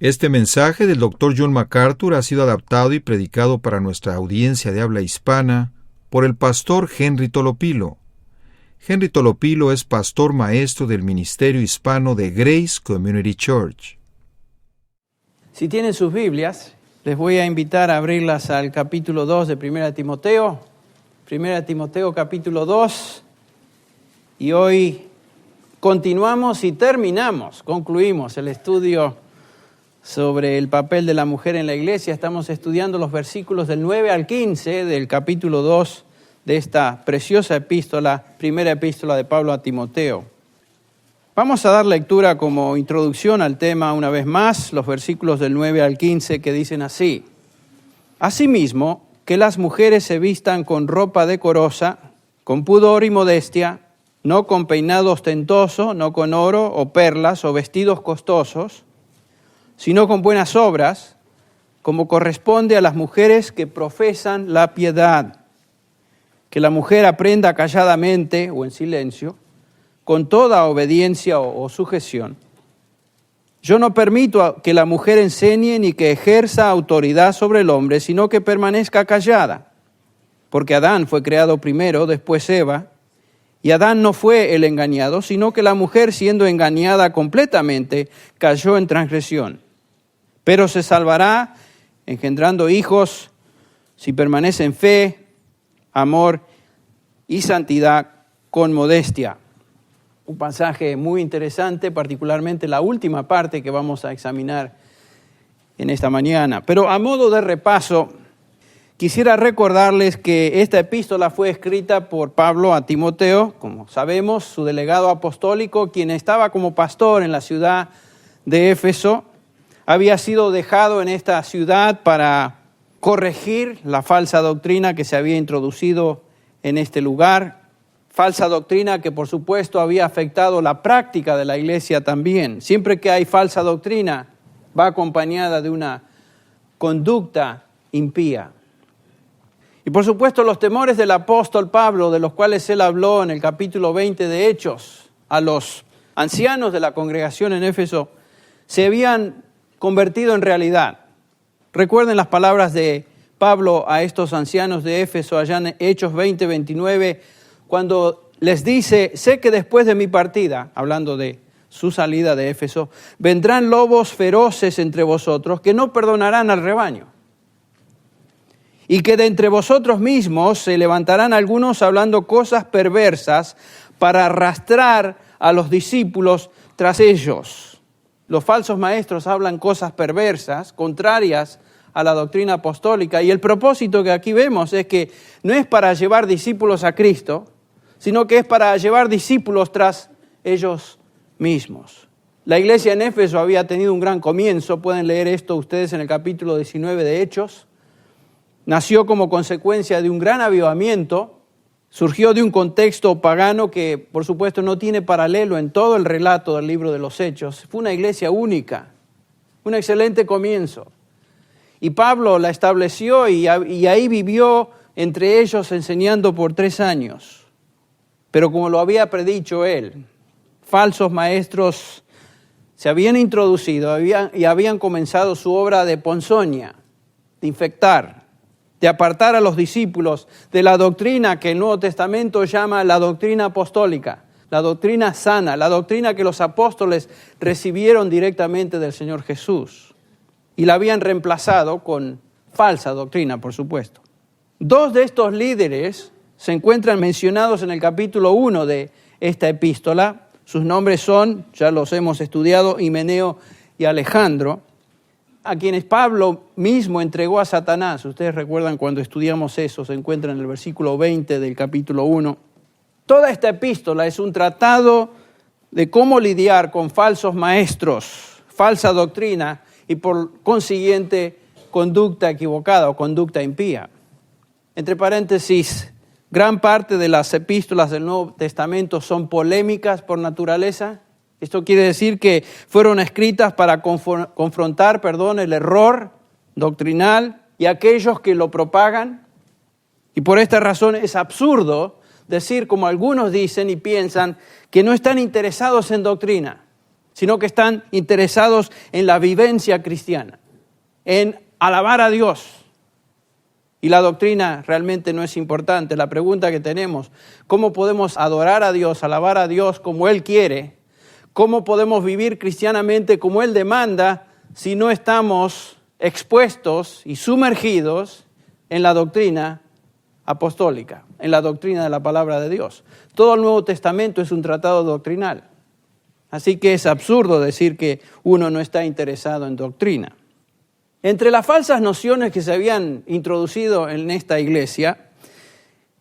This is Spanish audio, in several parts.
Este mensaje del Dr. John MacArthur ha sido adaptado y predicado para nuestra audiencia de habla hispana por el pastor Henry Tolopilo. Henry Tolopilo es pastor maestro del Ministerio Hispano de Grace Community Church. Si tienen sus Biblias, les voy a invitar a abrirlas al capítulo 2 de 1 Timoteo. 1 Timoteo capítulo 2. Y hoy continuamos y concluimos el estudio sobre el papel de la mujer en la iglesia. Estamos estudiando los versículos del 9 al 15 del capítulo 2 de esta preciosa epístola, primera epístola de Pablo a Timoteo. Vamos a dar lectura como introducción al tema una vez más, los versículos del 9 al 15 que dicen así: Asimismo, que las mujeres se vistan con ropa decorosa, con pudor y modestia, no con peinado ostentoso, no con oro o perlas o vestidos costosos, sino con buenas obras, como corresponde a las mujeres que profesan la piedad. Que la mujer aprenda calladamente o en silencio, con toda obediencia o sujeción. Yo no permito que la mujer enseñe ni que ejerza autoridad sobre el hombre, sino que permanezca callada. Porque Adán fue creado primero, después Eva, y Adán no fue el engañado, sino que la mujer, siendo engañada completamente, cayó en transgresión. Pero se salvará engendrando hijos si permanece en fe, amor y santidad con modestia. Un pasaje muy interesante, particularmente la última parte que vamos a examinar en esta mañana. Pero a modo de repaso, quisiera recordarles que esta epístola fue escrita por Pablo a Timoteo, como sabemos, su delegado apostólico, quien estaba como pastor en la ciudad de Éfeso. Había sido dejado en esta ciudad para corregir la falsa doctrina que se había introducido en este lugar. Falsa doctrina que, por supuesto, había afectado la práctica de la iglesia también. Siempre que hay falsa doctrina, va acompañada de una conducta impía. Y, por supuesto, los temores del apóstol Pablo, de los cuales él habló en el capítulo 20 de Hechos, a los ancianos de la congregación en Éfeso, se habían convertido en realidad. Recuerden las palabras de Pablo a estos ancianos de Éfeso allá en Hechos 20, 29, cuando les dice: sé que después de mi partida, hablando de su salida de Éfeso, vendrán lobos feroces entre vosotros que no perdonarán al rebaño. Y que de entre vosotros mismos se levantarán algunos hablando cosas perversas para arrastrar a los discípulos tras ellos. Los falsos maestros hablan cosas perversas, contrarias a la doctrina apostólica, y el propósito que aquí vemos es que no es para llevar discípulos a Cristo, sino que es para llevar discípulos tras ellos mismos. La iglesia en Éfeso había tenido un gran comienzo, pueden leer esto ustedes en el capítulo 19 de Hechos. Nació como consecuencia de un gran avivamiento, surgió de un contexto pagano que, por supuesto, no tiene paralelo en todo el relato del libro de los Hechos. Fue una iglesia única, un excelente comienzo. Y Pablo la estableció y ahí vivió entre ellos enseñando por 3 años. Pero como lo había predicho él, falsos maestros se habían introducido y habían comenzado su obra de ponzoña, de infectar, de apartar a los discípulos de la doctrina que el Nuevo Testamento llama la doctrina apostólica, la doctrina sana, la doctrina que los apóstoles recibieron directamente del Señor Jesús. Y la habían reemplazado con falsa doctrina, por supuesto. 2 de estos líderes se encuentran mencionados en el capítulo 1 de esta epístola. Sus nombres son, ya los hemos estudiado, Himeneo y Alejandro, a quienes Pablo mismo entregó a Satanás. Ustedes recuerdan cuando estudiamos eso, se encuentra en el versículo 20 del capítulo 1. Toda esta epístola es un tratado de cómo lidiar con falsos maestros, falsa doctrina y por consiguiente conducta equivocada o conducta impía. Entre paréntesis, gran parte de las epístolas del Nuevo Testamento son polémicas por naturaleza. Esto quiere decir que fueron escritas para confrontar, el error doctrinal y aquellos que lo propagan. Y por esta razón es absurdo decir, como algunos dicen y piensan, que no están interesados en doctrina. sino que están interesados en la vivencia cristiana, en alabar a Dios. Y la doctrina realmente no es importante. La pregunta que tenemos, ¿cómo podemos adorar a Dios, alabar a Dios como Él quiere? ¿Cómo podemos vivir cristianamente como Él demanda si no estamos expuestos y sumergidos en la doctrina apostólica, en la doctrina de la palabra de Dios? Todo el Nuevo Testamento es un tratado doctrinal. Así que es absurdo decir que uno no está interesado en doctrina. Entre las falsas nociones que se habían introducido en esta iglesia,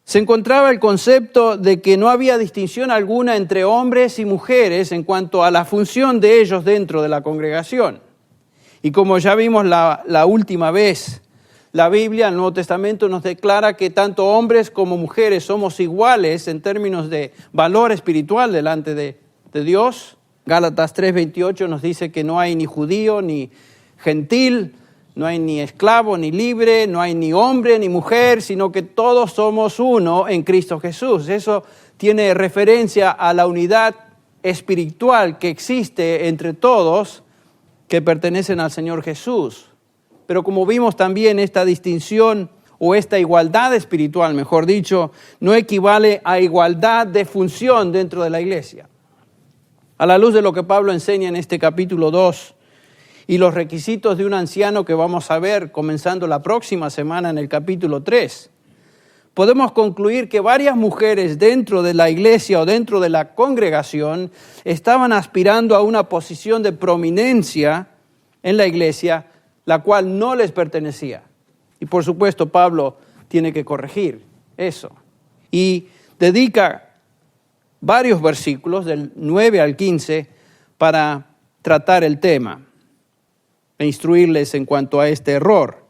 se encontraba el concepto de que no había distinción alguna entre hombres y mujeres en cuanto a la función de ellos dentro de la congregación. Y como ya vimos la última vez, la Biblia, el Nuevo Testamento, nos declara que tanto hombres como mujeres somos iguales en términos de valor espiritual delante de Dios. Gálatas 3:28 nos dice que no hay ni judío ni gentil, no hay ni esclavo ni libre, no hay ni hombre ni mujer, sino que todos somos uno en Cristo Jesús. Eso tiene referencia a la unidad espiritual que existe entre todos que pertenecen al Señor Jesús. Pero como vimos también, esta distinción o esta igualdad espiritual, mejor dicho, no equivale a igualdad de función dentro de la iglesia. A la luz de lo que Pablo enseña en este capítulo 2, y los requisitos de un anciano que vamos a ver comenzando la próxima semana en el capítulo 3, podemos concluir que varias mujeres dentro de la iglesia o dentro de la congregación estaban aspirando a una posición de prominencia en la iglesia, la cual no les pertenecía. Y por supuesto Pablo tiene que corregir eso. Y dedica varios versículos del 9 al 15 para tratar el tema e instruirles en cuanto a este error.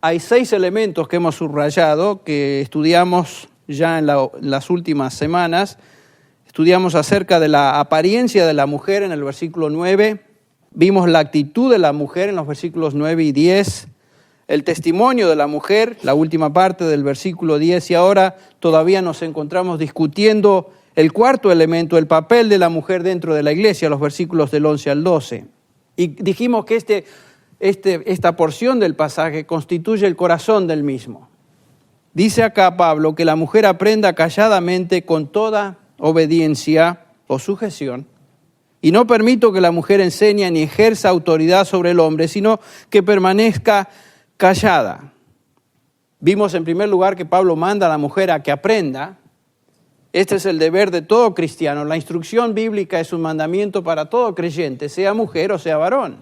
Hay 6 elementos que hemos subrayado, que estudiamos ya en las últimas semanas. Estudiamos acerca de la apariencia de la mujer en el versículo 9, vimos la actitud de la mujer en los versículos 9 y 10, el testimonio de la mujer, la última parte del versículo 10, y ahora todavía nos encontramos discutiendo el cuarto elemento, el papel de la mujer dentro de la iglesia, los versículos del 11 al 12. Y dijimos que esta porción del pasaje constituye el corazón del mismo. Dice acá Pablo que la mujer aprenda calladamente con toda obediencia o sujeción, y no permito que la mujer enseñe ni ejerza autoridad sobre el hombre, sino que permanezca callada. Vimos en primer lugar que Pablo manda a la mujer a que aprenda. Este es el deber de todo cristiano. La instrucción bíblica es un mandamiento para todo creyente, sea mujer o sea varón.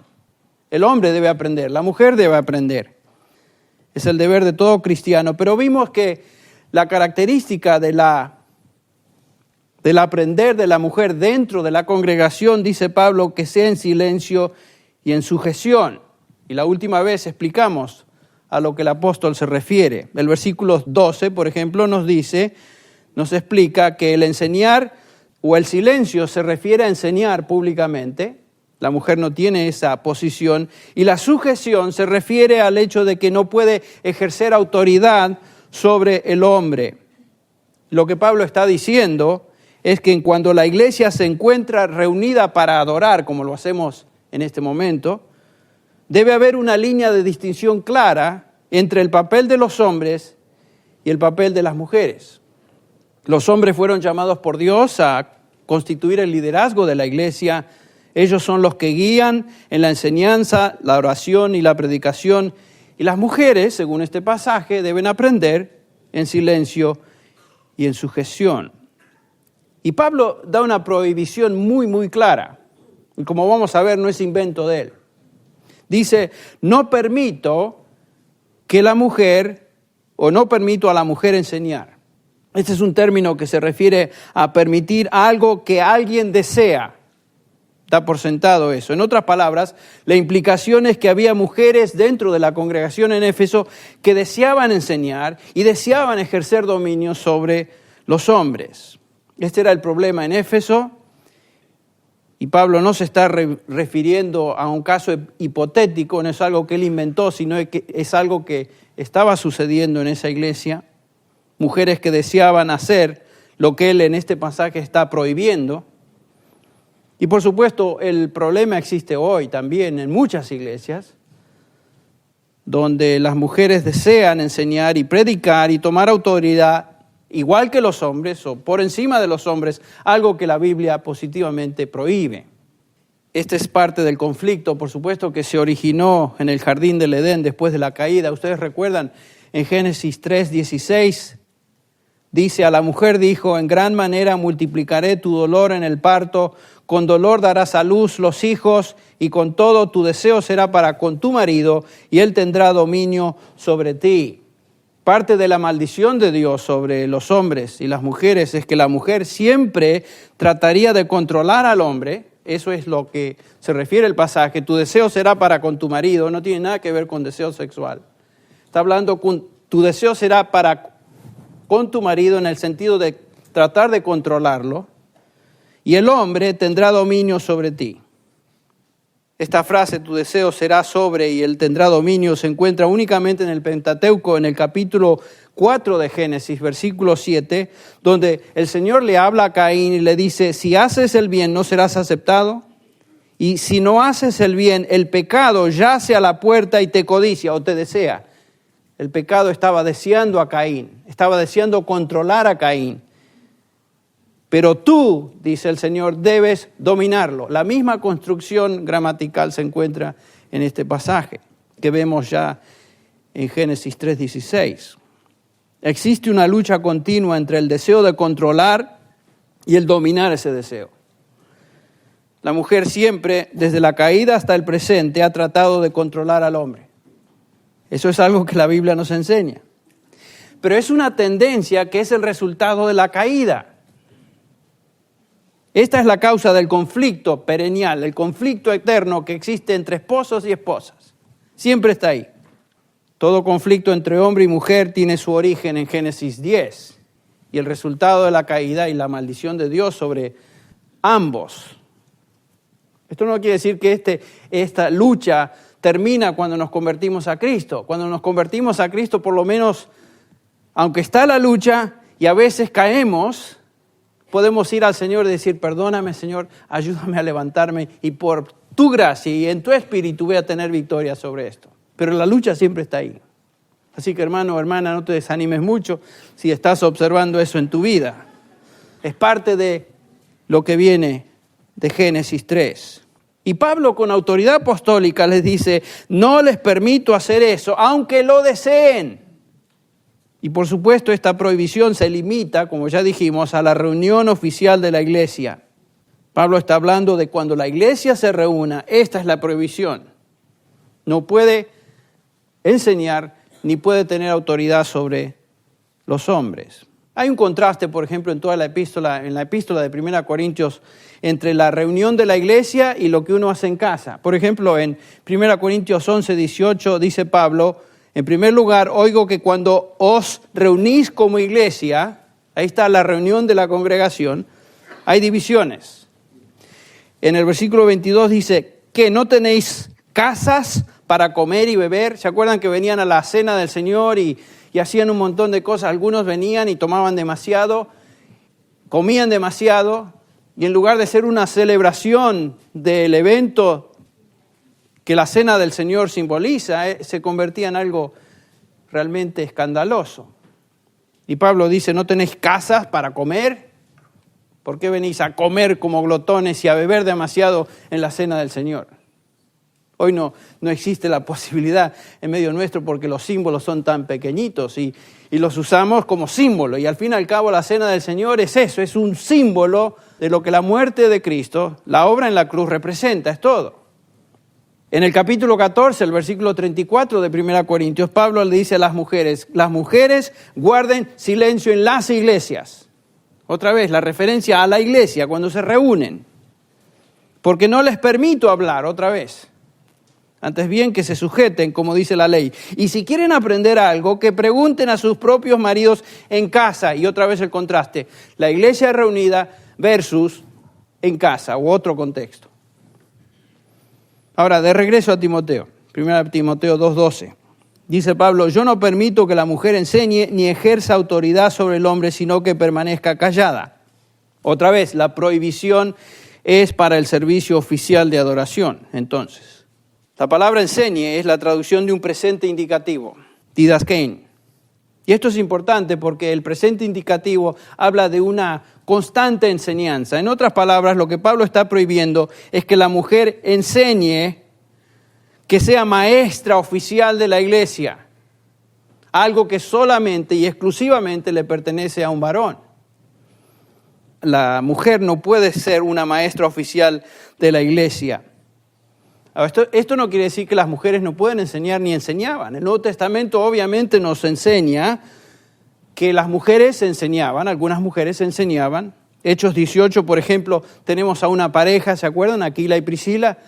El hombre debe aprender, la mujer debe aprender. Es el deber de todo cristiano. Pero vimos que la característica del aprender de la mujer dentro de la congregación, dice Pablo, que sea en silencio y en sujeción. Y la última vez explicamos a lo que el apóstol se refiere. El versículo 12, por ejemplo, nos explica que el enseñar o el silencio se refiere a enseñar públicamente. La mujer no tiene esa posición. Y la sujeción se refiere al hecho de que no puede ejercer autoridad sobre el hombre. Lo que Pablo está diciendo es que cuando la iglesia se encuentra reunida para adorar, como lo hacemos en este momento, debe haber una línea de distinción clara entre el papel de los hombres y el papel de las mujeres. Los hombres fueron llamados por Dios a constituir el liderazgo de la iglesia. Ellos son los que guían en la enseñanza, la oración y la predicación. Y las mujeres, según este pasaje, deben aprender en silencio y en sujeción. Y Pablo da una prohibición muy, muy clara. Y como vamos a ver, no es invento de él. Dice, no permito que la mujer, o no permito a la mujer enseñar. Este es un término que se refiere a permitir algo que alguien desea. Da por sentado eso. En otras palabras, la implicación es que había mujeres dentro de la congregación en Éfeso que deseaban enseñar y deseaban ejercer dominio sobre los hombres. Este era el problema en Éfeso. Y Pablo no se está refiriendo a un caso hipotético, no es algo que él inventó, sino que es algo que estaba sucediendo en esa iglesia. Mujeres que deseaban hacer lo que él en este pasaje está prohibiendo. Y por supuesto, el problema existe hoy también en muchas iglesias, donde las mujeres desean enseñar y predicar y tomar autoridad, igual que los hombres o por encima de los hombres, algo que la Biblia positivamente prohíbe. Este es parte del conflicto, por supuesto, que se originó en el jardín del Edén después de la caída. Ustedes recuerdan, en Génesis 3:16, dice: a la mujer dijo, en gran manera multiplicaré tu dolor en el parto, con dolor darás a luz los hijos, y con todo tu deseo será para con tu marido, y él tendrá dominio sobre ti. Parte de la maldición de Dios sobre los hombres y las mujeres es que la mujer siempre trataría de controlar al hombre. Eso es lo que se refiere el pasaje. Tu deseo será para con tu marido. No tiene nada que ver con deseo sexual. Está hablando con tu deseo será para con tu marido en el sentido de tratar de controlarlo. Y el hombre tendrá dominio sobre ti. Esta frase, tu deseo será sobre y él tendrá dominio, se encuentra únicamente en el Pentateuco, en el capítulo 4 de Génesis, versículo 7, donde el Señor le habla a Caín y le dice: si haces el bien, no serás aceptado. Y si no haces el bien, el pecado yace a la puerta y te codicia o te desea. El pecado estaba deseando a Caín, estaba deseando controlar a Caín. Pero tú, dice el Señor, debes dominarlo. La misma construcción gramatical se encuentra en este pasaje que vemos ya en Génesis 3:16. Existe una lucha continua entre el deseo de controlar y el dominar ese deseo. La mujer siempre, desde la caída hasta el presente, ha tratado de controlar al hombre. Eso es algo que la Biblia nos enseña. Pero es una tendencia que es el resultado de la caída. Esta es la causa del conflicto perennial, el conflicto eterno que existe entre esposos y esposas. Siempre está ahí. Todo conflicto entre hombre y mujer tiene su origen en Génesis 10 y el resultado de la caída y la maldición de Dios sobre ambos. Esto no quiere decir que esta lucha termina cuando nos convertimos a Cristo. Cuando nos convertimos a Cristo, por lo menos, aunque está la lucha y a veces caemos, podemos ir al Señor y decir: perdóname, Señor, ayúdame a levantarme y por tu gracia y en tu espíritu voy a tener victoria sobre esto. Pero la lucha siempre está ahí. Así que, hermano o hermana, no te desanimes mucho si estás observando eso en tu vida. Es parte de lo que viene de Génesis 3. Y Pablo, con autoridad apostólica, les dice: no les permito hacer eso, aunque lo deseen. Y por supuesto, esta prohibición se limita, como ya dijimos, a la reunión oficial de la iglesia. Pablo está hablando de cuando la iglesia se reúna. Esta es la prohibición. No puede enseñar ni puede tener autoridad sobre los hombres. Hay un contraste, por ejemplo, en la epístola de 1 Corintios, entre la reunión de la iglesia y lo que uno hace en casa. Por ejemplo, en 1 Corintios 11:18 dice Pablo: en primer lugar, oigo que cuando os reunís como iglesia, ahí está la reunión de la congregación, hay divisiones. En el versículo 22 dice que no tenéis casas para comer y beber. ¿Se acuerdan que venían a la cena del Señor y hacían un montón de cosas? Algunos venían y tomaban demasiado, comían demasiado, y en lugar de ser una celebración del evento que la cena del Señor simboliza, se convertía en algo realmente escandaloso. Y Pablo dice: ¿no tenéis casas para comer? ¿Por qué venís a comer como glotones y a beber demasiado en la cena del Señor? Hoy no existe la posibilidad en medio nuestro porque los símbolos son tan pequeñitos y los usamos como símbolo. Y al fin y al cabo la cena del Señor es eso, es un símbolo de lo que la muerte de Cristo, la obra en la cruz representa, es todo. En el capítulo 14, el versículo 34 de 1 Corintios, Pablo le dice a las mujeres guarden silencio en las iglesias. Otra vez, la referencia a la iglesia cuando se reúnen. Porque no les permito hablar, otra vez. Antes bien que se sujeten, como dice la ley. Y si quieren aprender algo, que pregunten a sus propios maridos en casa. Y otra vez el contraste, la iglesia reunida versus en casa, u otro contexto. Ahora, de regreso a Timoteo, 1 Timoteo 2:12. Dice Pablo: yo no permito que la mujer enseñe ni ejerza autoridad sobre el hombre, sino que permanezca callada. Otra vez, la prohibición es para el servicio oficial de adoración. Entonces, la palabra enseñe es la traducción de un presente indicativo, didaskein. Y esto es importante porque el presente indicativo habla de una constante enseñanza. En otras palabras, lo que Pablo está prohibiendo es que la mujer enseñe, que sea maestra oficial de la iglesia, algo que solamente y exclusivamente le pertenece a un varón. La mujer no puede ser una maestra oficial de la iglesia. Esto no quiere decir que las mujeres no pueden enseñar ni enseñaban. El Nuevo Testamento obviamente nos enseña que las mujeres enseñaban, algunas mujeres enseñaban. Hechos 18, por ejemplo, tenemos a una pareja, ¿se acuerdan? Aquila y Priscila,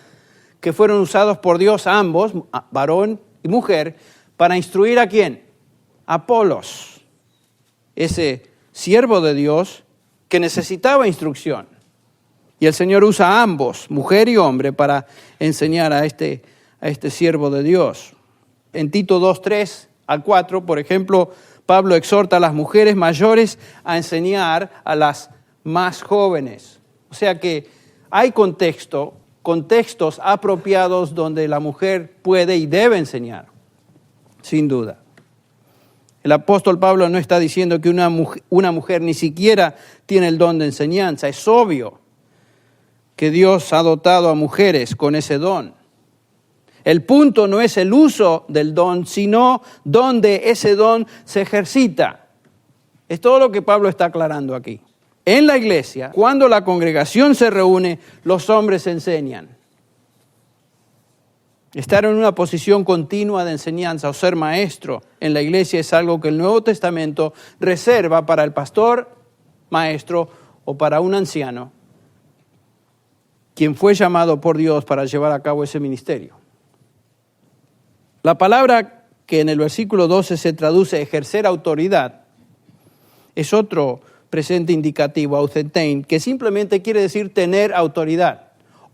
que fueron usados por Dios ambos, varón y mujer, para instruir ¿a quién? A Apolos, ese siervo de Dios que necesitaba instrucción. Y el Señor usa a ambos, mujer y hombre, para enseñar a este siervo de Dios. En Tito 2, 3 al 4, por ejemplo, Pablo exhorta a las mujeres mayores a enseñar a las más jóvenes. O sea que hay contextos apropiados donde la mujer puede y debe enseñar, sin duda. El apóstol Pablo no está diciendo que una mujer ni siquiera tiene el don de enseñanza. Es obvio que Dios ha dotado a mujeres con ese don. El punto no es el uso del don, sino donde ese don se ejercita. Es todo lo que Pablo está aclarando aquí. En la iglesia, cuando la congregación se reúne, los hombres enseñan. Estar en una posición continua de enseñanza o ser maestro en la iglesia es algo que el Nuevo Testamento reserva para el pastor, maestro o para un anciano, quien fue llamado por Dios para llevar a cabo ese ministerio. La palabra que en el versículo 12 se traduce ejercer autoridad es otro presente indicativo, authetein, que simplemente quiere decir tener autoridad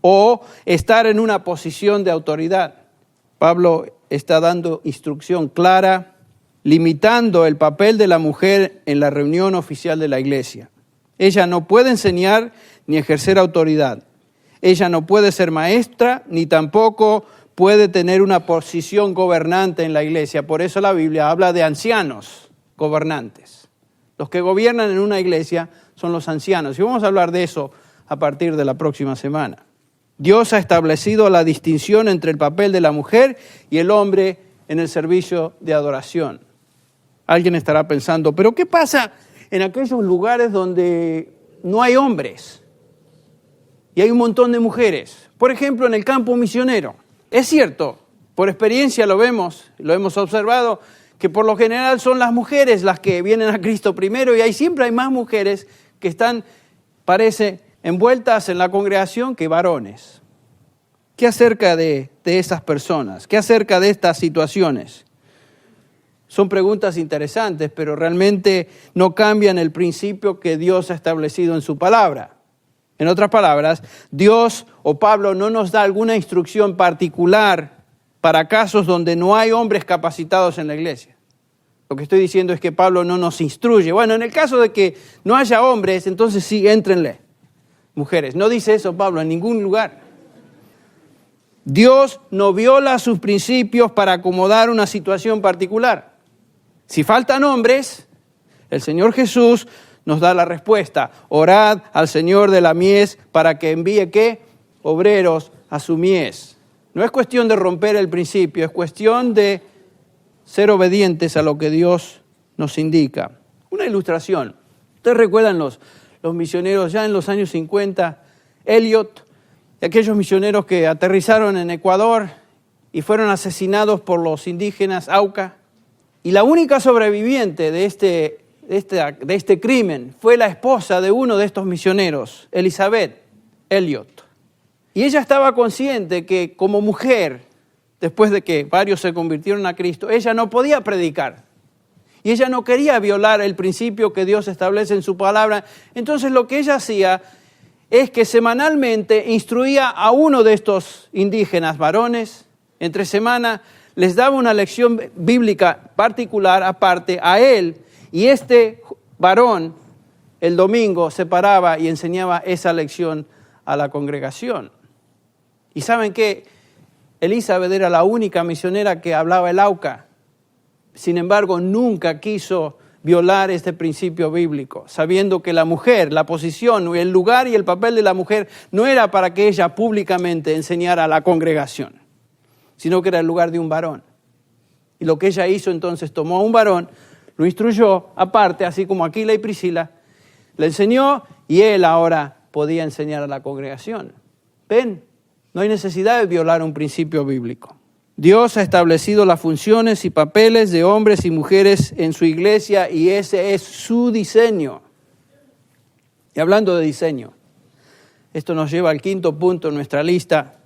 o estar en una posición de autoridad. Pablo está dando instrucción clara, limitando el papel de la mujer en la reunión oficial de la iglesia. Ella no puede enseñar ni ejercer autoridad. Ella no puede ser maestra ni tampoco puede tener una posición gobernante en la iglesia. Por eso la Biblia habla de ancianos gobernantes. Los que gobiernan en una iglesia son los ancianos. Y vamos a hablar de eso a partir de la próxima semana. Dios ha establecido la distinción entre el papel de la mujer y el hombre en el servicio de adoración. Alguien estará pensando, ¿pero qué pasa en aquellos lugares donde no hay hombres y hay un montón de mujeres? Por ejemplo, en el campo misionero. Es cierto, por experiencia lo hemos observado, que por lo general son las mujeres las que vienen a Cristo primero y siempre hay más mujeres que están, parece, envueltas en la congregación que varones. ¿Qué acerca de esas personas? ¿Qué acerca de estas situaciones? Son preguntas interesantes, pero realmente no cambian el principio que Dios ha establecido en su palabra. En otras palabras, Dios o Pablo no nos da alguna instrucción particular para casos donde no hay hombres capacitados en la iglesia. Lo que estoy diciendo es que Pablo no nos instruye. Bueno, en el caso de que no haya hombres, entonces sí, éntrenle. Mujeres, no dice eso Pablo en ningún lugar. Dios no viola sus principios para acomodar una situación particular. Si faltan hombres, el Señor Jesús nos da la respuesta. Orad al Señor de la mies para que envíe ¿qué? Obreros a su mies. No es cuestión de romper el principio, es cuestión de ser obedientes a lo que Dios nos indica. Una ilustración. Ustedes recuerdan los misioneros ya en los años 50, Elliot, y aquellos misioneros que aterrizaron en Ecuador y fueron asesinados por los indígenas Auca. Y la única sobreviviente de este crimen fue la esposa de uno de estos misioneros, Elizabeth Elliot. Y ella estaba consciente que como mujer, después de que varios se convirtieron a Cristo, ella no podía predicar. Y ella no quería violar el principio que Dios establece en su palabra. Entonces lo que ella hacía es que semanalmente instruía a uno de estos indígenas varones. Entre semana les daba una lección bíblica particular aparte a él. Y este varón el domingo se paraba y enseñaba esa lección a la congregación. Y ¿saben qué? Elizabeth era la única misionera que hablaba el Auca. Sin embargo, nunca quiso violar este principio bíblico, sabiendo que la mujer, la posición, el lugar y el papel de la mujer no era para que ella públicamente enseñara a la congregación, sino que era el lugar de un varón. Y lo que ella hizo entonces, tomó a un varón, lo instruyó aparte, así como Aquila y Priscila, le enseñó y él ahora podía enseñar a la congregación. ¿Ven? No hay necesidad de violar un principio bíblico. Dios ha establecido las funciones y papeles de hombres y mujeres en su iglesia y ese es su diseño. Y hablando de diseño, esto nos lleva al quinto punto en nuestra lista,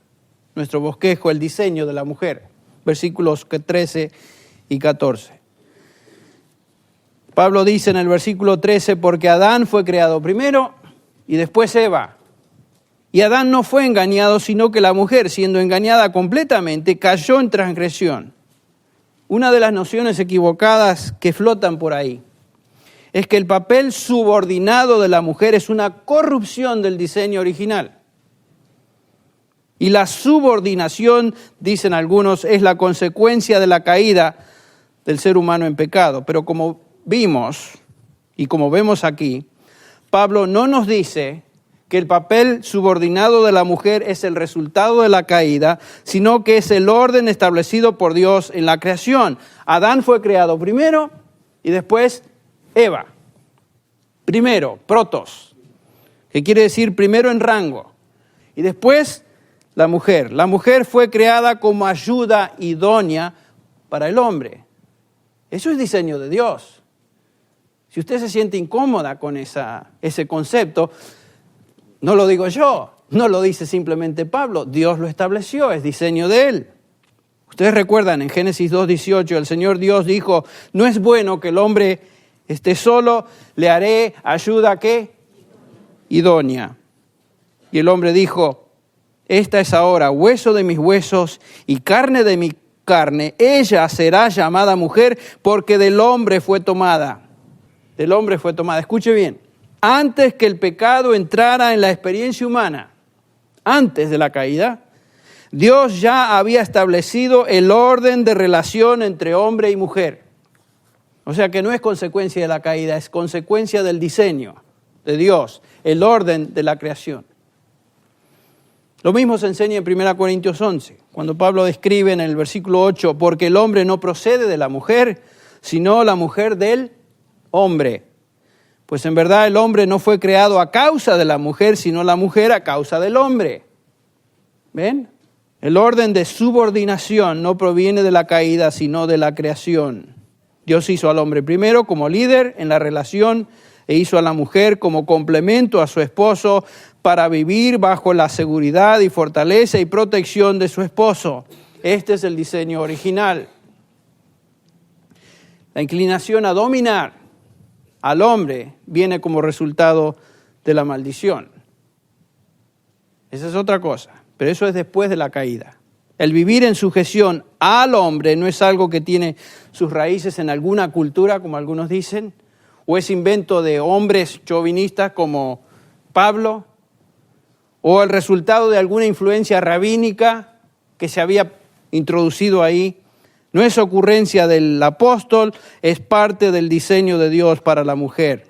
nuestro bosquejo, el diseño de la mujer, versículos 13 y 14. Pablo dice en el versículo 13, porque Adán fue creado primero y después Eva. Y Adán no fue engañado, sino que la mujer, siendo engañada completamente, cayó en transgresión. Una de las nociones equivocadas que flotan por ahí es que el papel subordinado de la mujer es una corrupción del diseño original. Y la subordinación, dicen algunos, es la consecuencia de la caída del ser humano en pecado. Pero como vimos y como vemos aquí, Pablo no nos dice que el papel subordinado de la mujer es el resultado de la caída, sino que es el orden establecido por Dios en la creación. Adán fue creado primero y después Eva. Primero, protos, que quiere decir primero en rango. Y después la mujer. La mujer fue creada como ayuda idónea para el hombre. Eso es diseño de Dios. Si usted se siente incómoda con ese concepto, no lo digo yo, no lo dice simplemente Pablo, Dios lo estableció, es diseño de Él. Ustedes recuerdan en Génesis 2:18, el Señor Dios dijo, no es bueno que el hombre esté solo, le haré ayuda, ¿qué? Idónea. Y el hombre dijo, esta es ahora hueso de mis huesos y carne de mi carne, ella será llamada mujer porque del hombre fue tomada. Del hombre fue tomada. Escuche bien. Antes que el pecado entrara en la experiencia humana, antes de la caída, Dios ya había establecido el orden de relación entre hombre y mujer. O sea que no es consecuencia de la caída, es consecuencia del diseño de Dios, el orden de la creación. Lo mismo se enseña en 1 Corintios 11, cuando Pablo describe en el versículo 8, porque el hombre no procede de la mujer, sino la mujer del hombre. Pues en verdad el hombre no fue creado a causa de la mujer, sino la mujer a causa del hombre. ¿Ven? El orden de subordinación no proviene de la caída, sino de la creación. Dios hizo al hombre primero como líder en la relación e hizo a la mujer como complemento a su esposo para vivir bajo la seguridad y fortaleza y protección de su esposo. Este es el diseño original. La inclinación a dominar al hombre viene como resultado de la maldición. Esa es otra cosa, pero eso es después de la caída. El vivir en sujeción al hombre no es algo que tiene sus raíces en alguna cultura, como algunos dicen, o es invento de hombres chauvinistas como Pablo, o el resultado de alguna influencia rabínica que se había introducido ahí. No es ocurrencia del apóstol, es parte del diseño de Dios para la mujer.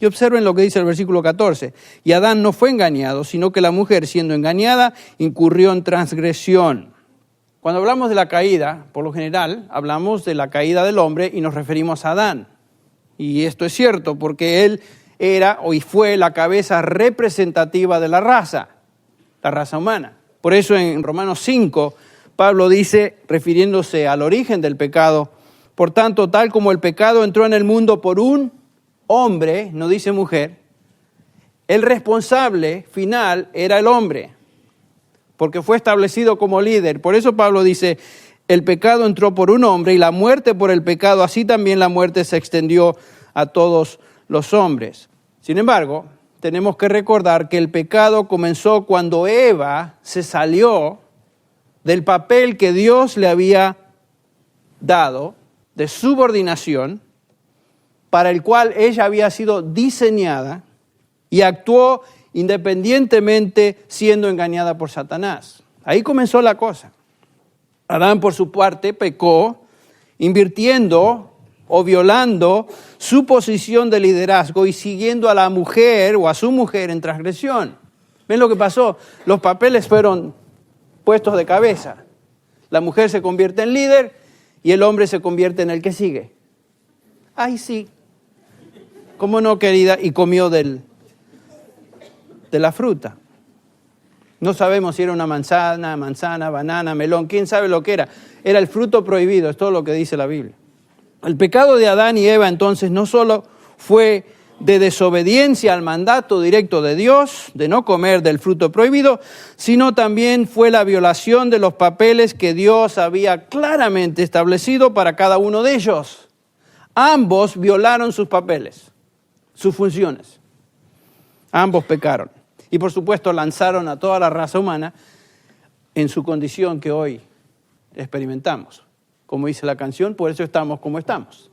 Y observen lo que dice el versículo 14. Y Adán no fue engañado, sino que la mujer, siendo engañada, incurrió en transgresión. Cuando hablamos de la caída, por lo general, hablamos de la caída del hombre y nos referimos a Adán. Y esto es cierto, porque él era y fue la cabeza representativa de la raza humana. Por eso en Romanos 5, Pablo dice, refiriéndose al origen del pecado, por tanto, tal como el pecado entró en el mundo por un hombre, no dice mujer, el responsable final era el hombre, porque fue establecido como líder. Por eso Pablo dice, el pecado entró por un hombre y la muerte por el pecado, así también la muerte se extendió a todos los hombres. Sin embargo, tenemos que recordar que el pecado comenzó cuando Eva se salió del papel que Dios le había dado de subordinación, para el cual ella había sido diseñada, y actuó independientemente siendo engañada por Satanás. Ahí comenzó la cosa. Adán, por su parte, pecó, invirtiendo o violando su posición de liderazgo y siguiendo a la mujer o a su mujer en transgresión. ¿Ven lo que pasó? Los papeles fueron puestos de cabeza. La mujer se convierte en líder y el hombre se convierte en el que sigue. Ay, sí. ¿Cómo no, querida? Y comió de la fruta. No sabemos si era una manzana, banana, melón, quién sabe lo que era. Era el fruto prohibido, es todo lo que dice la Biblia. El pecado de Adán y Eva entonces no solo fue de desobediencia al mandato directo de Dios, de no comer del fruto prohibido, sino también fue la violación de los papeles que Dios había claramente establecido para cada uno de ellos. Ambos violaron sus papeles, sus funciones. Ambos pecaron. Y por supuesto lanzaron a toda la raza humana en su condición que hoy experimentamos. Como dice la canción, por eso estamos como estamos.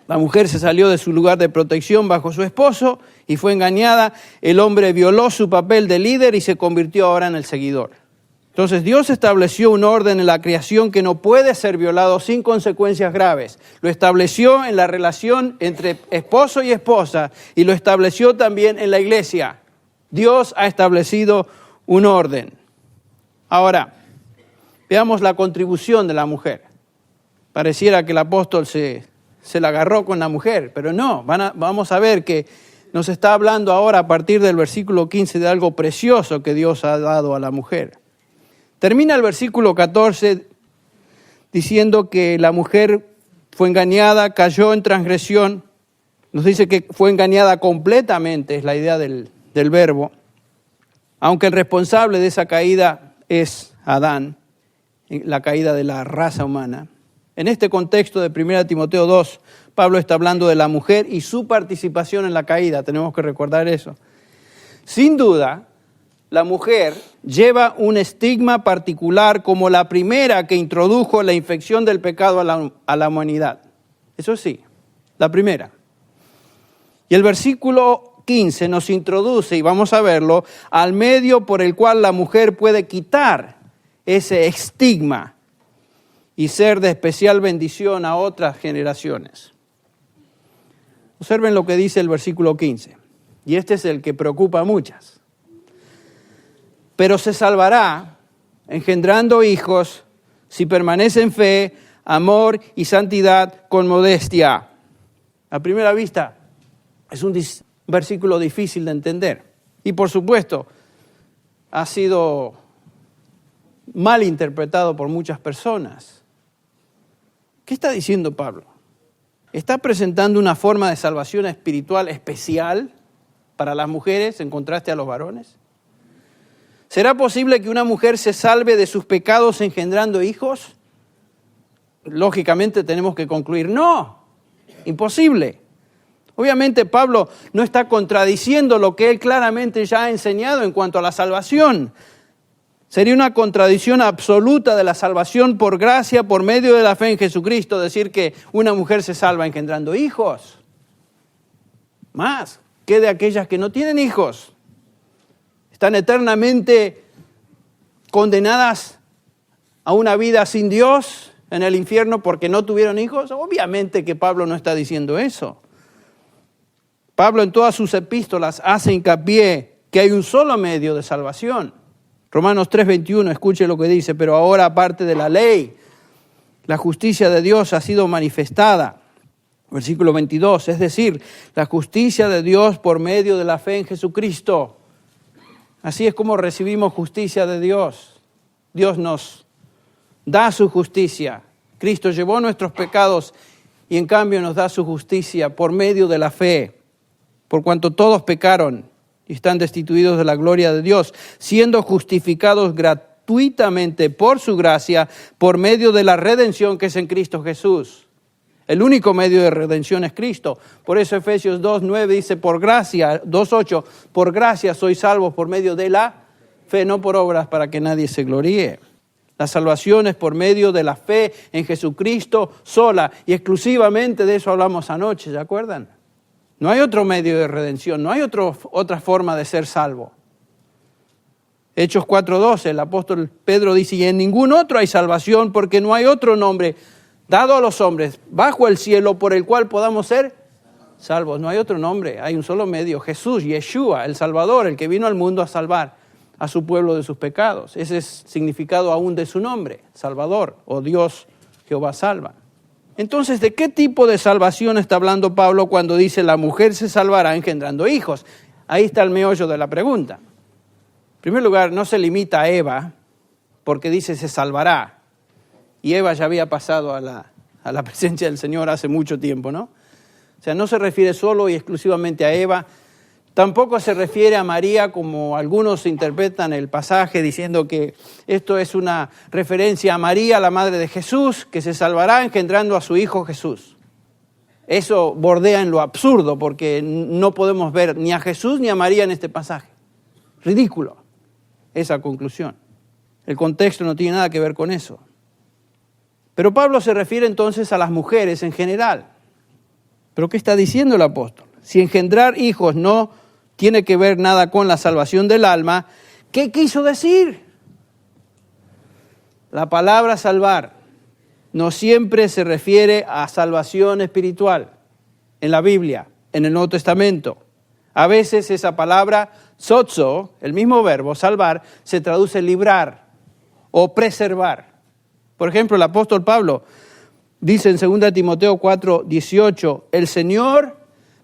La mujer se salió de su lugar de protección bajo su esposo y fue engañada. El hombre violó su papel de líder y se convirtió ahora en el seguidor. Entonces Dios estableció un orden en la creación que no puede ser violado sin consecuencias graves. Lo estableció en la relación entre esposo y esposa y lo estableció también en la iglesia. Dios ha establecido un orden. Ahora, veamos la contribución de la mujer. Pareciera que el apóstol se la agarró con la mujer, pero no, vamos a ver que nos está hablando ahora a partir del versículo 15 de algo precioso que Dios ha dado a la mujer. Termina el versículo 14 diciendo que la mujer fue engañada, cayó en transgresión. Nos dice que fue engañada completamente, es la idea del verbo. Aunque el responsable de esa caída es Adán, la caída de la raza humana. En este contexto de 1 Timoteo 2, Pablo está hablando de la mujer y su participación en la caída. Tenemos que recordar eso. Sin duda, la mujer lleva un estigma particular como la primera que introdujo la infección del pecado a la humanidad. Eso sí, la primera. Y el versículo 15 nos introduce, y vamos a verlo, al medio por el cual la mujer puede quitar ese estigma y ser de especial bendición a otras generaciones. Observen lo que dice el versículo 15, y este es el que preocupa a muchas. Pero se salvará engendrando hijos si permanece en fe, amor y santidad con modestia. A primera vista es un versículo difícil de entender y por supuesto ha sido mal interpretado por muchas personas. ¿Qué está diciendo Pablo? ¿Está presentando una forma de salvación espiritual especial para las mujeres en contraste a los varones? ¿Será posible que una mujer se salve de sus pecados engendrando hijos? Lógicamente tenemos que concluir, no, imposible. Obviamente Pablo no está contradiciendo lo que él claramente ya ha enseñado en cuanto a la salvación. Sería una contradicción absoluta de la salvación por gracia, por medio de la fe en Jesucristo, decir que una mujer se salva engendrando hijos. Más que de aquellas que no tienen hijos. Están eternamente condenadas a una vida sin Dios en el infierno porque no tuvieron hijos. Obviamente que Pablo no está diciendo eso. Pablo en todas sus epístolas hace hincapié que hay un solo medio de salvación. Romanos 3:21, escuche lo que dice, pero ahora aparte de la ley, la justicia de Dios ha sido manifestada. Versículo 22, es decir, la justicia de Dios por medio de la fe en Jesucristo. Así es como recibimos justicia de Dios. Dios nos da su justicia. Cristo llevó nuestros pecados y en cambio nos da su justicia por medio de la fe. Por cuanto todos pecaron y están destituidos de la gloria de Dios, siendo justificados gratuitamente por su gracia, por medio de la redención que es en Cristo Jesús. El único medio de redención es Cristo. Por eso Efesios 2:9 dice, por gracia, 2:8, por gracia sois salvos por medio de la fe, no por obras para que nadie se gloríe. La salvación es por medio de la fe en Jesucristo sola y exclusivamente de eso hablamos anoche, ¿se acuerdan? No hay otro medio de redención, no hay otra forma de ser salvo. Hechos 4:12, el apóstol Pedro dice, y en ningún otro hay salvación, porque no hay otro nombre dado a los hombres bajo el cielo por el cual podamos ser salvos. No hay otro nombre, hay un solo medio, Jesús, Yeshua, el Salvador, el que vino al mundo a salvar a su pueblo de sus pecados. Ese es significado aún de su nombre, Salvador, o Dios Jehová salva. Entonces, ¿de qué tipo de salvación está hablando Pablo cuando dice la mujer se salvará engendrando hijos? Ahí está el meollo de la pregunta. En primer lugar, no se limita a Eva, porque dice se salvará. Y Eva ya había pasado a la presencia del Señor hace mucho tiempo, ¿no? O sea, no se refiere solo y exclusivamente a Eva. Tampoco se refiere a María, como algunos interpretan el pasaje diciendo que esto es una referencia a María, la madre de Jesús, que se salvará engendrando a su hijo Jesús. Eso bordea en lo absurdo, porque no podemos ver ni a Jesús ni a María en este pasaje. Ridículo esa conclusión. El contexto no tiene nada que ver con eso. Pero Pablo se refiere entonces a las mujeres en general. ¿Pero qué está diciendo el apóstol? Si engendrar hijos no tiene que ver nada con la salvación del alma, ¿qué quiso decir? La palabra salvar no siempre se refiere a salvación espiritual en la Biblia, en el Nuevo Testamento. A veces esa palabra, sozo, el mismo verbo, salvar, se traduce librar o preservar. Por ejemplo, el apóstol Pablo dice en 2 Timoteo 4:18, el Señor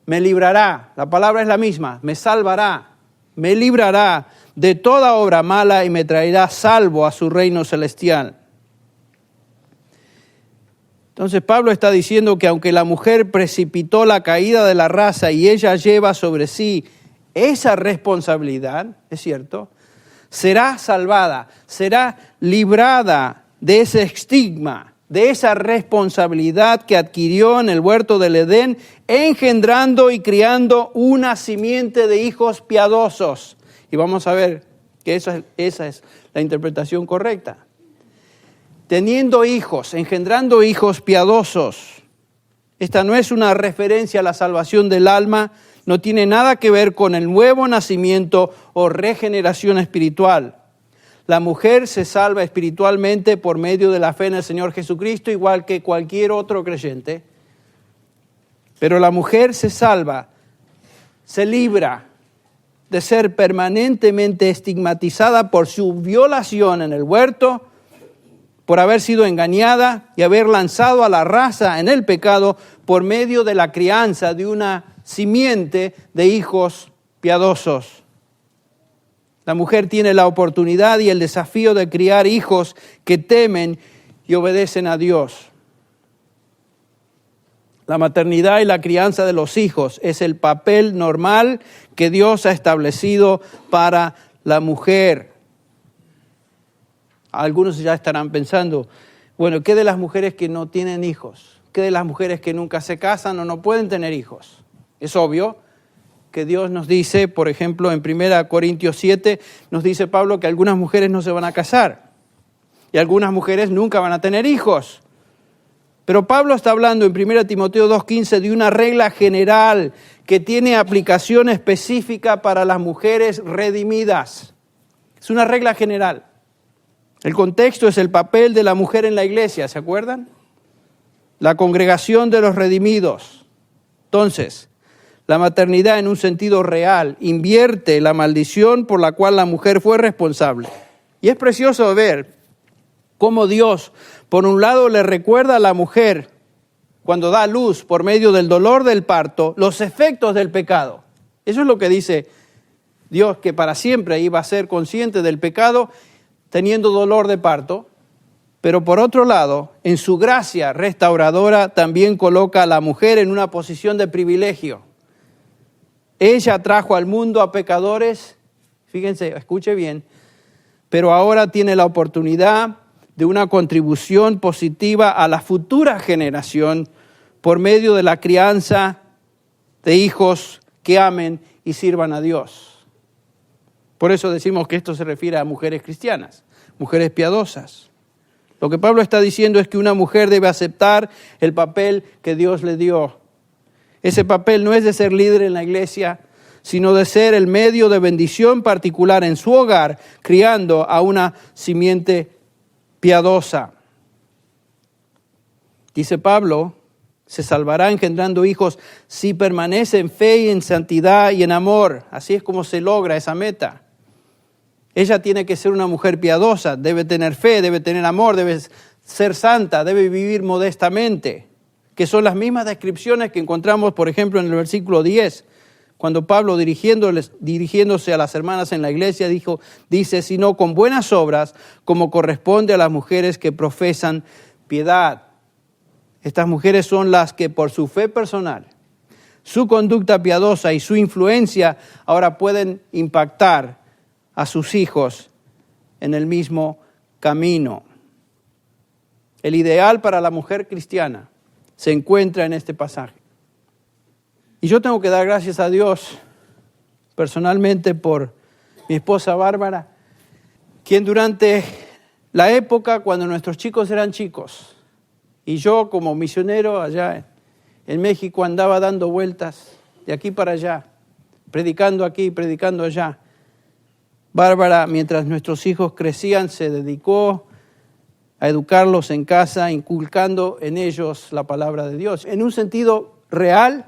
me librará, la palabra es la misma, me salvará, me librará de toda obra mala y me traerá salvo a su reino celestial. Entonces Pablo está diciendo que aunque la mujer precipitó la caída de la raza y ella lleva sobre sí esa responsabilidad, es cierto, será salvada, será librada de ese estigma, de esa responsabilidad que adquirió en el huerto del Edén, engendrando y criando una simiente de hijos piadosos. Y vamos a ver que esa es la interpretación correcta. Teniendo hijos, engendrando hijos piadosos. Esta no es una referencia a la salvación del alma, no tiene nada que ver con el nuevo nacimiento o regeneración espiritual. La mujer se salva espiritualmente por medio de la fe en el Señor Jesucristo, igual que cualquier otro creyente. Pero la mujer se salva, se libra de ser permanentemente estigmatizada por su violación en el huerto, por haber sido engañada y haber lanzado a la raza en el pecado por medio de la crianza de una simiente de hijos piadosos. La mujer tiene la oportunidad y el desafío de criar hijos que temen y obedecen a Dios. La maternidad y la crianza de los hijos es el papel normal que Dios ha establecido para la mujer. Algunos ya estarán pensando, bueno, ¿qué de las mujeres que no tienen hijos? ¿Qué de las mujeres que nunca se casan o no pueden tener hijos? Es obvio que Dios nos dice, por ejemplo, en 1 Corintios 7, nos dice Pablo que algunas mujeres no se van a casar y algunas mujeres nunca van a tener hijos. Pero Pablo está hablando en 1 Timoteo 2:15 de una regla general que tiene aplicación específica para las mujeres redimidas. Es una regla general. El contexto es el papel de la mujer en la iglesia, ¿se acuerdan? La congregación de los redimidos. Entonces, la maternidad en un sentido real invierte la maldición por la cual la mujer fue responsable. Y es precioso ver cómo Dios, por un lado, le recuerda a la mujer, cuando da luz por medio del dolor del parto, los efectos del pecado. Eso es lo que dice Dios, que para siempre iba a ser consciente del pecado teniendo dolor de parto. Pero por otro lado, en su gracia restauradora también coloca a la mujer en una posición de privilegio. Ella trajo al mundo a pecadores, fíjense, escuche bien, pero ahora tiene la oportunidad de una contribución positiva a la futura generación por medio de la crianza de hijos que amen y sirvan a Dios. Por eso decimos que esto se refiere a mujeres cristianas, mujeres piadosas. Lo que Pablo está diciendo es que una mujer debe aceptar el papel que Dios le dio. Ese papel no es de ser líder en la iglesia, sino de ser el medio de bendición particular en su hogar, criando a una simiente piadosa. Dice Pablo, se salvará engendrando hijos si permanece en fe y en santidad y en amor. Así es como se logra esa meta. Ella tiene que ser una mujer piadosa, debe tener fe, debe tener amor, debe ser santa, debe vivir modestamente, que son las mismas descripciones que encontramos, por ejemplo, en el versículo 10, cuando Pablo, dirigiéndose a las hermanas en la iglesia, dice, sino con buenas obras, como corresponde a las mujeres que profesan piedad. Estas mujeres son las que por su fe personal, su conducta piadosa y su influencia ahora pueden impactar a sus hijos en el mismo camino. El ideal para la mujer cristiana se encuentra en este pasaje. Y yo tengo que dar gracias a Dios personalmente por mi esposa Bárbara, quien durante la época cuando nuestros chicos eran chicos, y yo como misionero allá en México andaba dando vueltas de aquí para allá, predicando aquí, predicando allá. Bárbara, mientras nuestros hijos crecían, se dedicó a educarlos en casa, inculcando en ellos la palabra de Dios. En un sentido real,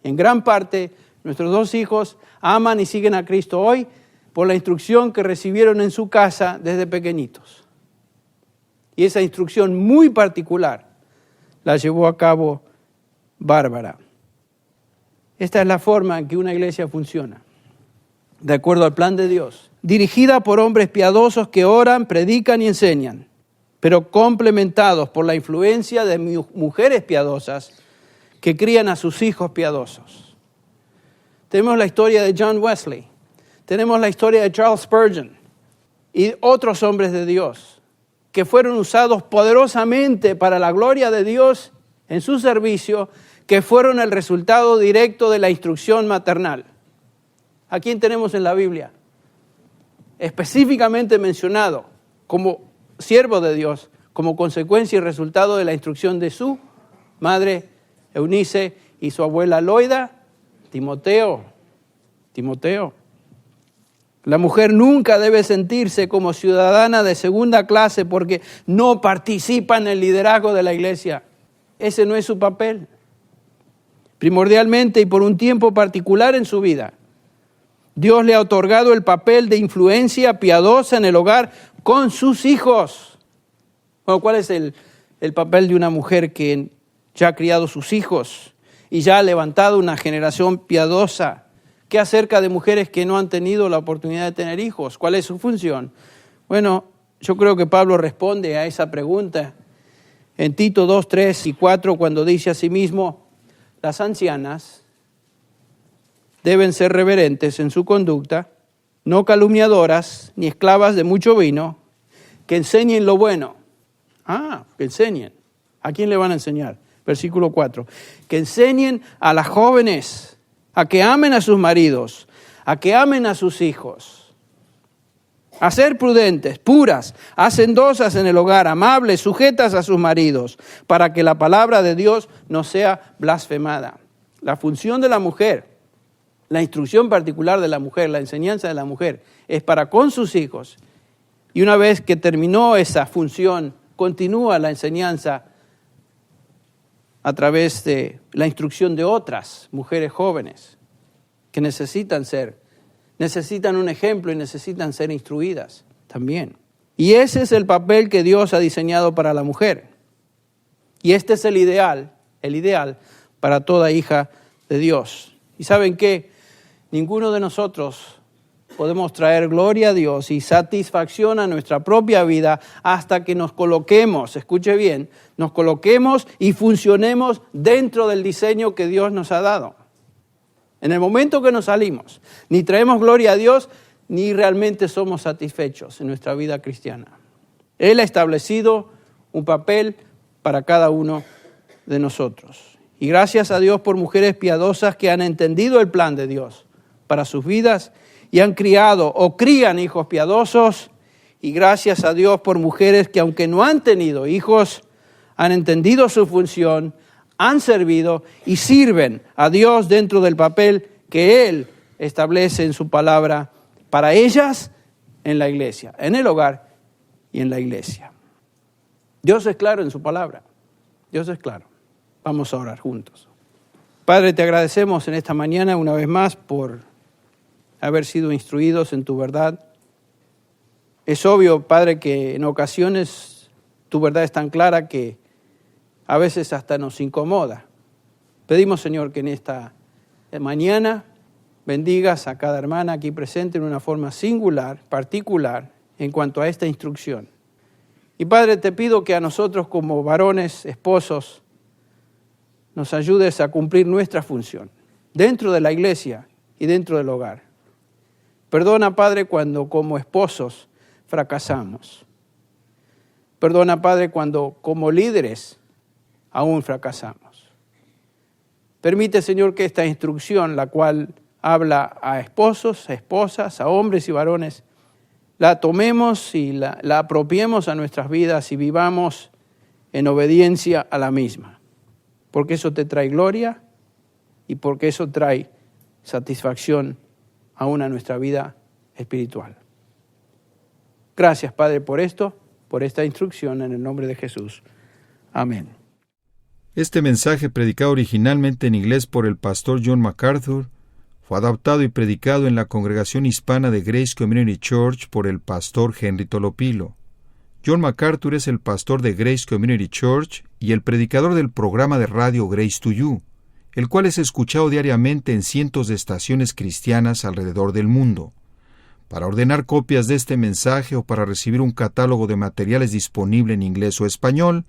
en gran parte, nuestros dos hijos aman y siguen a Cristo hoy por la instrucción que recibieron en su casa desde pequeñitos. Y esa instrucción muy particular la llevó a cabo Bárbara. Esta es la forma en que una iglesia funciona, de acuerdo al plan de Dios, dirigida por hombres piadosos que oran, predican y enseñan, pero complementados por la influencia de mujeres piadosas que crían a sus hijos piadosos. Tenemos la historia de John Wesley, tenemos la historia de Charles Spurgeon y otros hombres de Dios que fueron usados poderosamente para la gloria de Dios en su servicio, que fueron el resultado directo de la instrucción maternal. ¿A quién tenemos en la Biblia? Específicamente mencionado como siervo de Dios, como consecuencia y resultado de la instrucción de su madre Eunice y su abuela Loida, Timoteo. La mujer nunca debe sentirse como ciudadana de segunda clase porque no participa en el liderazgo de la iglesia. Ese no es su papel. Primordialmente y por un tiempo particular en su vida, Dios le ha otorgado el papel de influencia piadosa en el hogar con sus hijos. Bueno, ¿cuál es el papel de una mujer que ya ha criado sus hijos y ya ha levantado una generación piadosa? ¿Qué acerca de mujeres que no han tenido la oportunidad de tener hijos? ¿Cuál es su función? Bueno, yo creo que Pablo responde a esa pregunta en Tito 2, 3 y 4, cuando dice asimismo, las ancianas deben ser reverentes en su conducta, no calumniadoras ni esclavas de mucho vino, que enseñen lo bueno. Que enseñen. ¿A quién le van a enseñar? Versículo 4. Que enseñen a las jóvenes a que amen a sus maridos, a que amen a sus hijos, a ser prudentes, puras, hacendosas en el hogar, amables, sujetas a sus maridos, para que la palabra de Dios no sea blasfemada. La función de la mujer, la instrucción particular de la mujer, la enseñanza de la mujer, es para con sus hijos. Y una vez que terminó esa función, continúa la enseñanza a través de la instrucción de otras mujeres jóvenes que necesitan un ejemplo y necesitan ser instruidas también. Y ese es el papel que Dios ha diseñado para la mujer. Y este es el ideal para toda hija de Dios. ¿Y saben qué? Ninguno de nosotros podemos traer gloria a Dios y satisfacción a nuestra propia vida hasta que nos coloquemos, escuche bien, nos coloquemos y funcionemos dentro del diseño que Dios nos ha dado. En el momento que nos salimos, ni traemos gloria a Dios, ni realmente somos satisfechos en nuestra vida cristiana. Él ha establecido un papel para cada uno de nosotros. Y gracias a Dios por mujeres piadosas que han entendido el plan de Dios para sus vidas y han criado o crían hijos piadosos. Y gracias a Dios por mujeres que aunque no han tenido hijos, han entendido su función, han servido y sirven a Dios dentro del papel que Él establece en su palabra para ellas en la iglesia, en el hogar y en la iglesia. Dios es claro en su palabra. Dios es claro. Vamos a orar juntos. Padre, te agradecemos en esta mañana una vez más por haber sido instruidos en tu verdad. Es obvio, Padre, que en ocasiones tu verdad es tan clara que a veces hasta nos incomoda. Pedimos, Señor, que en esta mañana bendigas a cada hermana aquí presente en una forma singular, particular, en cuanto a esta instrucción. Y Padre, te pido que a nosotros como varones, esposos, nos ayudes a cumplir nuestra función dentro de la iglesia y dentro del hogar. Perdona, Padre, cuando como esposos fracasamos. Perdona, Padre, cuando como líderes aún fracasamos. Permite, Señor, que esta instrucción, la cual habla a esposos, a esposas, a hombres y varones, la tomemos y la apropiemos a nuestras vidas y vivamos en obediencia a la misma. Porque eso te trae gloria y porque eso trae satisfacción aún a nuestra vida espiritual. Gracias, Padre, por esto, por esta instrucción, en el nombre de Jesús. Amén. Este mensaje, predicado originalmente en inglés por el pastor John MacArthur, fue adaptado y predicado en la congregación hispana de Grace Community Church por el pastor Henry Tolopilo. John MacArthur es el pastor de Grace Community Church y el predicador del programa de radio Grace to You, el cual es escuchado diariamente en cientos de estaciones cristianas alrededor del mundo. Para ordenar copias de este mensaje o para recibir un catálogo de materiales disponible en inglés o español,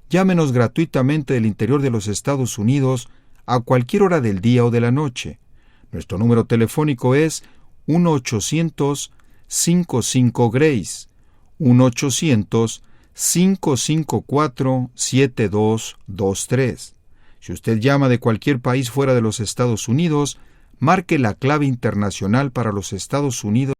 llámenos gratuitamente del interior de los Estados Unidos a cualquier hora del día o de la noche. Nuestro número telefónico es 1-800-55-GRACE, 1-800-554-7223. Si usted llama de cualquier país fuera de los Estados Unidos, marque la clave internacional para los Estados Unidos